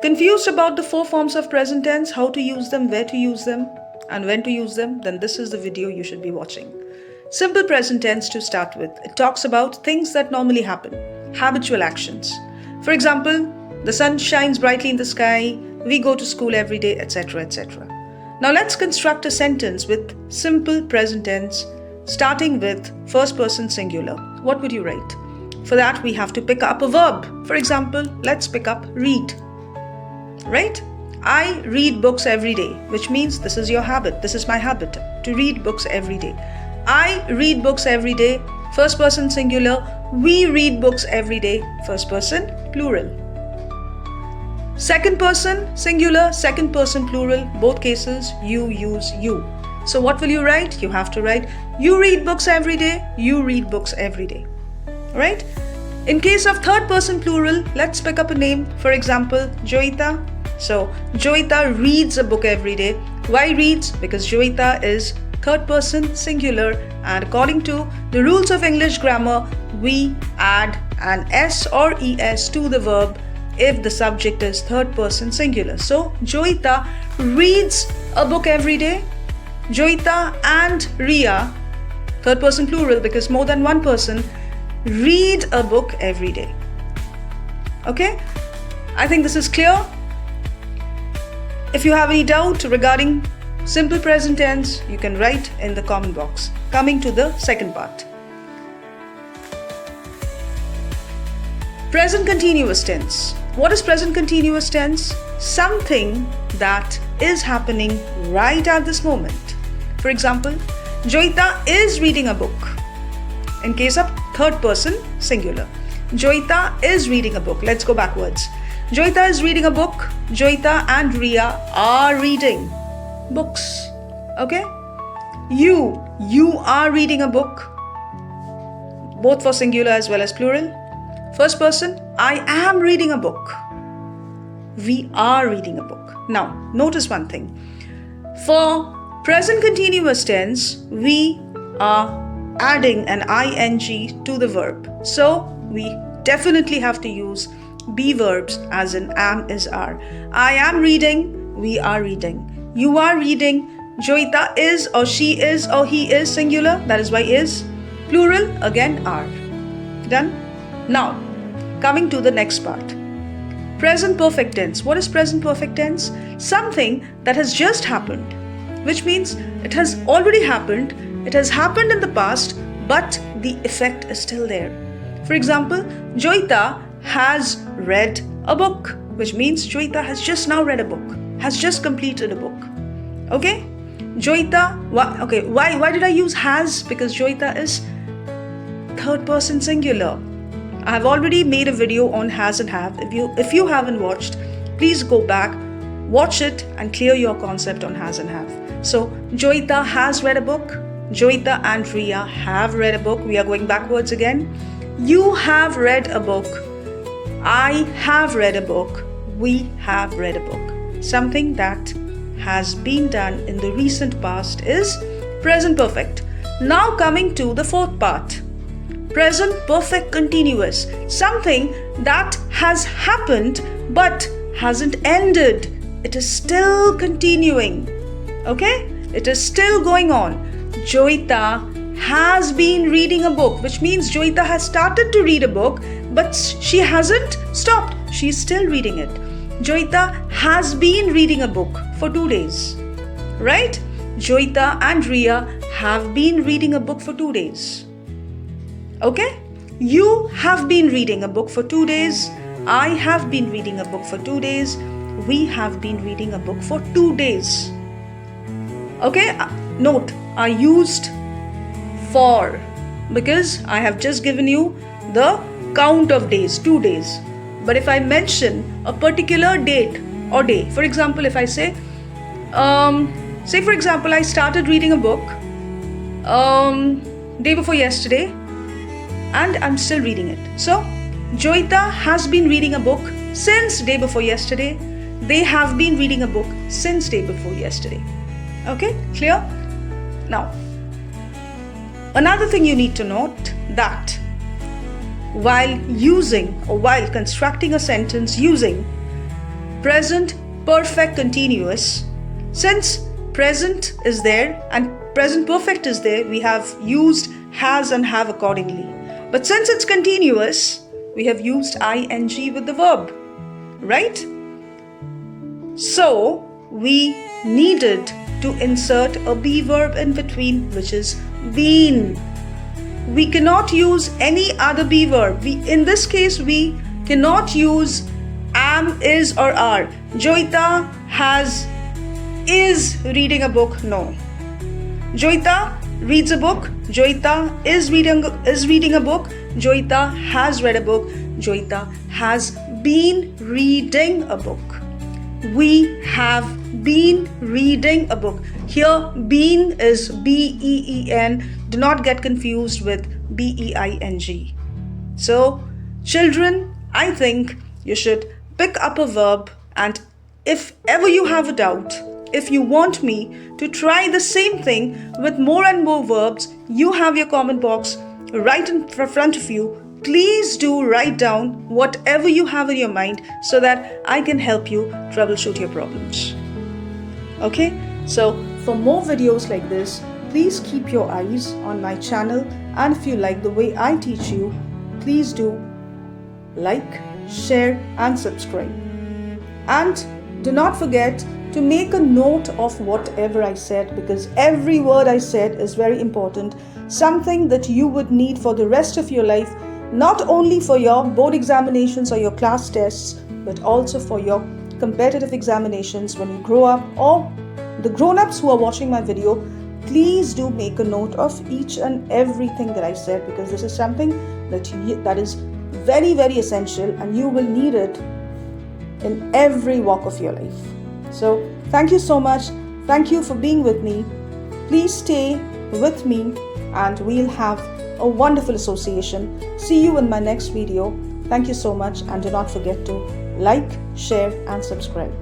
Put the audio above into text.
Confused about the 4 forms of present tense, how to use them, where to use them, and when to use them? Then this is the video you should be watching. Simple present tense to start with. It talks about things that normally happen, habitual actions. For example, the sun shines brightly in the sky, we go to school every day, etc., etc. Now let's construct a sentence with simple present tense, starting with first person singular. What would you write? For that, we have to pick up a verb. For example, let's pick up read. Right? I read books every day, which means this is your habit. This is my habit, to read books every day. I read books every day, first person singular. We read books every day, first person plural. Second person singular, second person plural, both cases you use you. So what will you write? You have to write, you read books every day, you read books every day. Right? In case of third person plural, let's pick up a name. For example, Joita. So Joita reads a book every day. Why reads? Because Joita is third person singular, and according to the rules of English grammar, we add an s or es to the verb if the subject is third person singular. So Joita reads a book every day. Joita and Ria, third person plural because more than one person, read a book every day. Okay? I think this is clear. If you have any doubt regarding simple present tense, you can write in the comment box. Coming to the second part. Present continuous tense. What is present continuous tense? Something that is happening right at this moment. For example, Joita is reading a book. In case of third person singular. Joita is reading a book. Let's go backwards. Joita is reading a book. Joita and Ria are reading books. Okay? You are reading a book. Both for singular as well as plural. First person, I am reading a book. We are reading a book. Now, notice one thing. For present continuous tense, we are adding an ing to the verb. So, we definitely have to use be verbs as in am is are. I am reading, we are reading. You are reading, Joita is or she is or he is singular, that is why is. Plural, again are. Done? Now, coming to the next part. Present perfect tense. What is present perfect tense? Something that has just happened, which means it has already happened, it has happened in the past, but the effect is still there. For example, Joita has read a book, which means Joita has just now read a book, has just completed a book. Okay? Joita, why did I use has? Because Joita is third person singular. I have already made a video on has and have. If you haven't watched, please go back, watch it and clear your concept on has and have. So Joita has read a book. Joita and Ria have read a book. We are going backwards again. You have read a book. I have read a book. We have read a book. Something that has been done in the recent past is present perfect. Now coming to the fourth part. Present perfect continuous. Something that has happened but hasn't ended. It is still continuing. Okay? It is still going on. Joita has been reading a book, which means Joita has started to read a book, but she hasn't stopped. She's still reading it. Joita has been reading a book for 2 days. Right? Joita and Ria have been reading a book for 2 days. Okay? You have been reading a book for 2 days. I have been reading a book for 2 days. We have been reading a book for 2 days. Okay? Note, I used for because I have just given you the count of days, 2 days. But if I mention a particular date or day, for example, if I say for example, I started reading a book day before yesterday and I'm still reading it. So, Joita has been reading a book since day before yesterday. They have been reading a book since day before yesterday. Okay, clear? Now, another thing you need to note that while using or while constructing a sentence using present perfect continuous. Since present is there and present perfect is there, we have used has and have accordingly. But since it's continuous, we have used ing with the verb, right? So we needed to insert a be verb in between, which is been. We cannot use any other be verb. In this case, we cannot use am, is, or are. Joita is reading a book. No. Joita reads a book. Joita is reading a book. Joita has read a book. Joita has been reading a book. We have been reading a book. Here, been is B-E-E-N. Do not get confused with B-E-I-N-G. So, children, I think you should pick up a verb, and if ever you have a doubt, if you want me to try the same thing with more and more verbs, you have your comment box right in front of you. Please do write down whatever you have in your mind so that I can help you troubleshoot your problems. Okay, so for more videos like this, please keep your eyes on my channel, and if you like the way I teach you, please do like, share and subscribe. And do not forget to make a note of whatever I said, because every word I said is very important, something that you would need for the rest of your life, not only for your board examinations or your class tests, but also for your competitive examinations when you grow up, or the grown-ups who are watching my video. Please do make a note of each and everything that I said, because this is something that is very, very essential, and you will need it in every walk of your life. So thank you so much. Thank you for being with me. Please stay with me and we'll have a wonderful association. See you in my next video. Thank you so much, and do not forget to like, share and subscribe.